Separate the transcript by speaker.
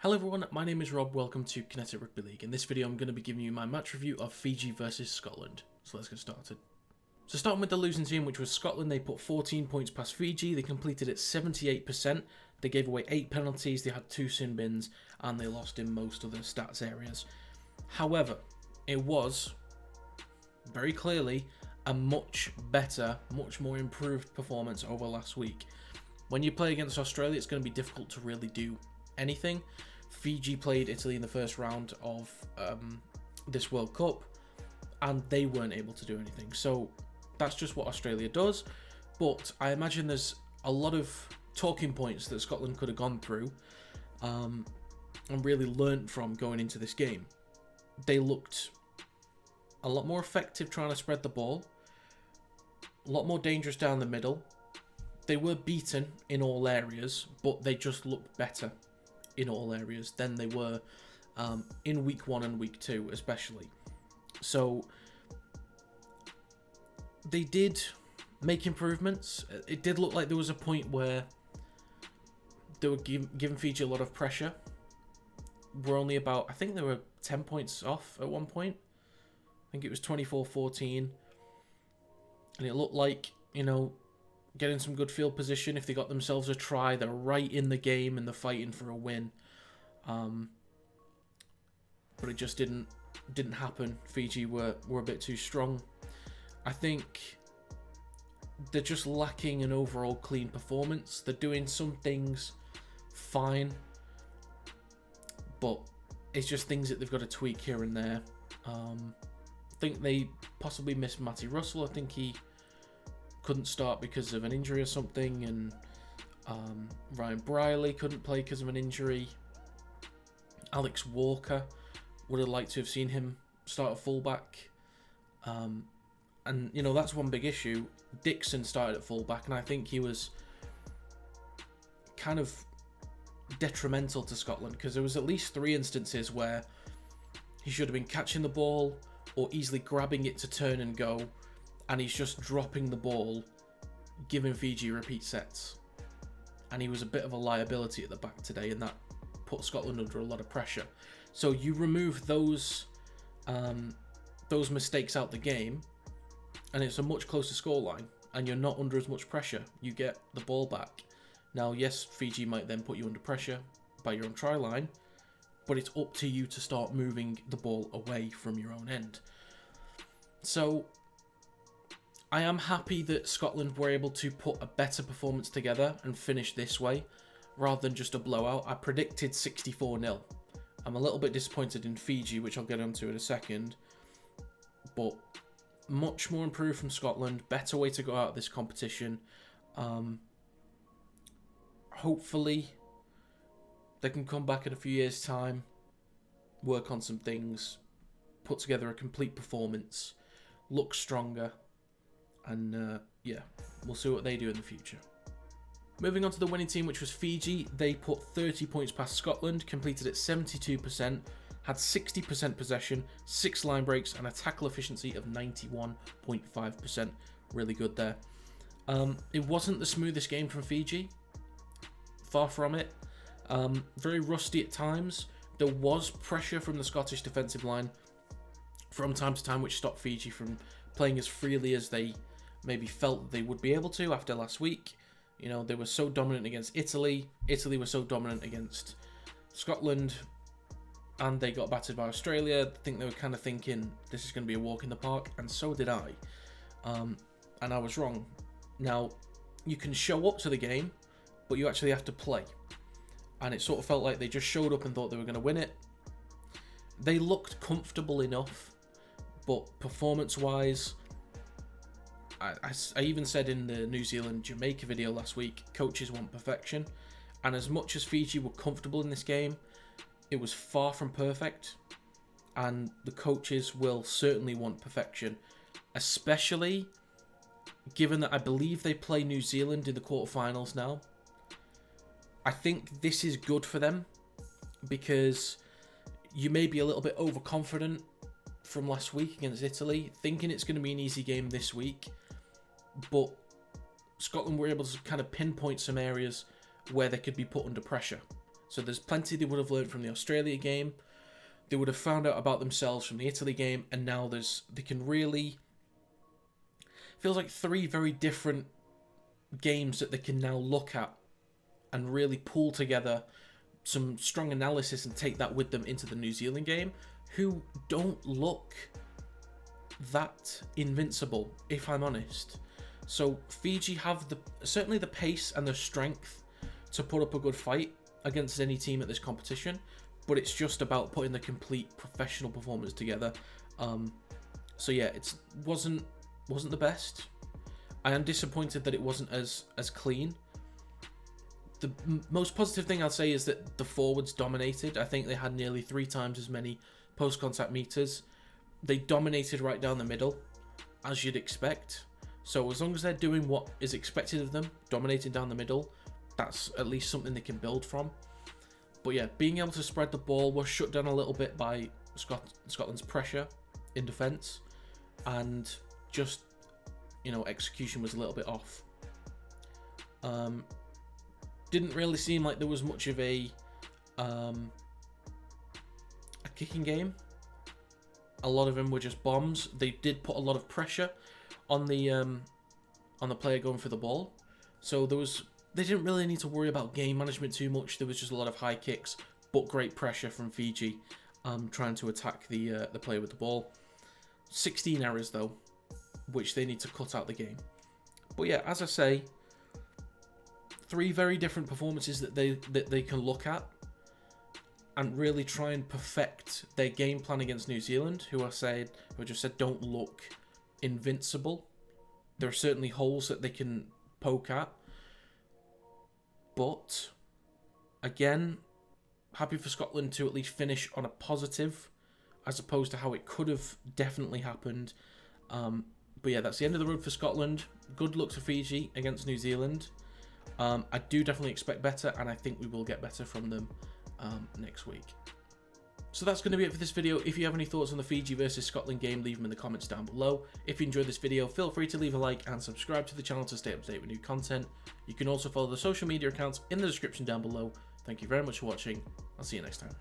Speaker 1: Hello everyone, my name is Rob, welcome to Kinetic Rugby League. In this video I'm going to be giving you my match review of Fiji versus Scotland. So let's get started. So starting with the losing team, which was Scotland, they put 14 points past Fiji, they completed it 78%, they gave away 8 penalties, they had 2 sin bins, and they lost in most of the stats areas. However, it was very clearly a much better, much more improved performance over last week. When you play against Australia, it's going to be difficult to really do anything. Fiji played Italy in the first round of this World Cup, and they weren't able to do anything. So that's just what Australia does. But I imagine there's a lot of talking points that Scotland could have gone through and really learnt from going into this game. They looked a lot more effective trying to spread the ball, a lot more dangerous down the middle. They were beaten in all areas, but they just looked better in all areas than they were in week 1 and week 2 especially. So they did make improvements. It did look like there was a point where they were giving Fiji a lot of pressure. We're only about, I think they were 10 points off at one point. I think it was 24-14. And it looked like, you know, getting some good field position. If they got themselves a try, they're right in the game and they're fighting for a win. But it just didn't happen. Fiji were a bit too strong. I think they're just lacking an overall clean performance. They're doing some things fine, but it's just things that they've got to tweak here and there. I think they possibly missed Matty Russell. I think he couldn't start because of an injury or something, and Ryan Briley couldn't play because of an injury. Alex Walker, would have liked to have seen him start a fullback. And, you know, that's one big issue. Dixon started at fullback, and I think he was kind of detrimental to Scotland, because there was at least 3 instances where he should have been catching the ball or easily grabbing it to turn and go, and he's just dropping the ball, giving Fiji repeat sets. And he was a bit of a liability at the back today, and that put Scotland under a lot of pressure. So you remove those mistakes out the game, and it's a much closer scoreline, and you're not under as much pressure. You get the ball back. Now, yes, Fiji might then put you under pressure by your own try line, but it's up to you to start moving the ball away from your own end. So I am happy that Scotland were able to put a better performance together and finish this way, rather than just a blowout. I predicted 64-0. I'm a little bit disappointed in Fiji, which I'll get onto in a second, but much more improved from Scotland. Better way to go out of this competition. Hopefully they can come back in a few years' time, work on some things, put together a complete performance, look stronger, and yeah, we'll see what they do in the future. Moving on to the winning team, which was Fiji. They put 30 points past Scotland, completed at 72%, had 60% possession, 6 line breaks, and a tackle efficiency of 91.5%. Really good there. It wasn't the smoothest game from Fiji. Far from it. Very rusty at times. There was pressure from the Scottish defensive line from time to time, which stopped Fiji from playing as freely as they maybe felt they would be able to after last week. You know, they were so dominant against Italy. Italy was so dominant against Scotland, and they got battered by Australia. I think they were kind of thinking this is going to be a walk in the park, and so did I. And I was wrong. Now, you can show up to the game, but you actually have to play. And it sort of felt like they just showed up and thought they were going to win it. They looked comfortable enough, but performance-wise, I even said in the New Zealand-Jamaica video last week, coaches want perfection. And as much as Fiji were comfortable in this game, it was far from perfect. And the coaches will certainly want perfection, especially given that I believe they play New Zealand in the quarterfinals now. I think this is good for them, because you may be a little bit overconfident from last week against Italy, thinking it's going to be an easy game this week, but Scotland were able to kind of pinpoint some areas where they could be put under pressure. So there's plenty they would have learned from the Australia game. They would have found out about themselves from the Italy game, and now they can really... Feels like 3 very different games that they can now look at and really pull together some strong analysis and take that with them into the New Zealand game, who don't look that invincible, if I'm honest. So Fiji have certainly the pace and the strength to put up a good fight against any team at this competition, but it's just about putting the complete professional performance together. So yeah, it wasn't the best. I am disappointed that it wasn't as clean. The most positive thing I'll say is that the forwards dominated. I think they had nearly 3 times as many post-contact meters. They dominated right down the middle, as you'd expect. So as long as they're doing what is expected of them, dominating down the middle, that's at least something they can build from. But yeah, being able to spread the ball was shut down a little bit by Scotland's pressure in defence, and just, you know, execution was a little bit off. Didn't really seem like there was much of a kicking game. A lot of them were just bombs. They did put a lot of pressure on the player going for the ball, so they didn't really need to worry about game management too much. There was just a lot of high kicks, but great pressure from Fiji, trying to attack the player with the ball. 16 errors though, which they need to cut out the game. But yeah, as I say, 3 very different performances that they can look at and really try and perfect their game plan against New Zealand, who I just said don't look invincible. There are certainly holes that they can poke at, but again, happy for Scotland to at least finish on a positive, as opposed to how it could have definitely happened. But yeah, that's the end of the road for Scotland. Good luck to Fiji against New Zealand. I do definitely expect better, and I think we will get better from them next week. So that's going to be it for this video. If you have any thoughts on the Fiji versus Scotland game, leave them in the comments down below. If you enjoyed this video, feel free to leave a like and subscribe to the channel to stay up to date with new content. You can also follow the social media accounts in the description down below. Thank you very much for watching. I'll see you next time.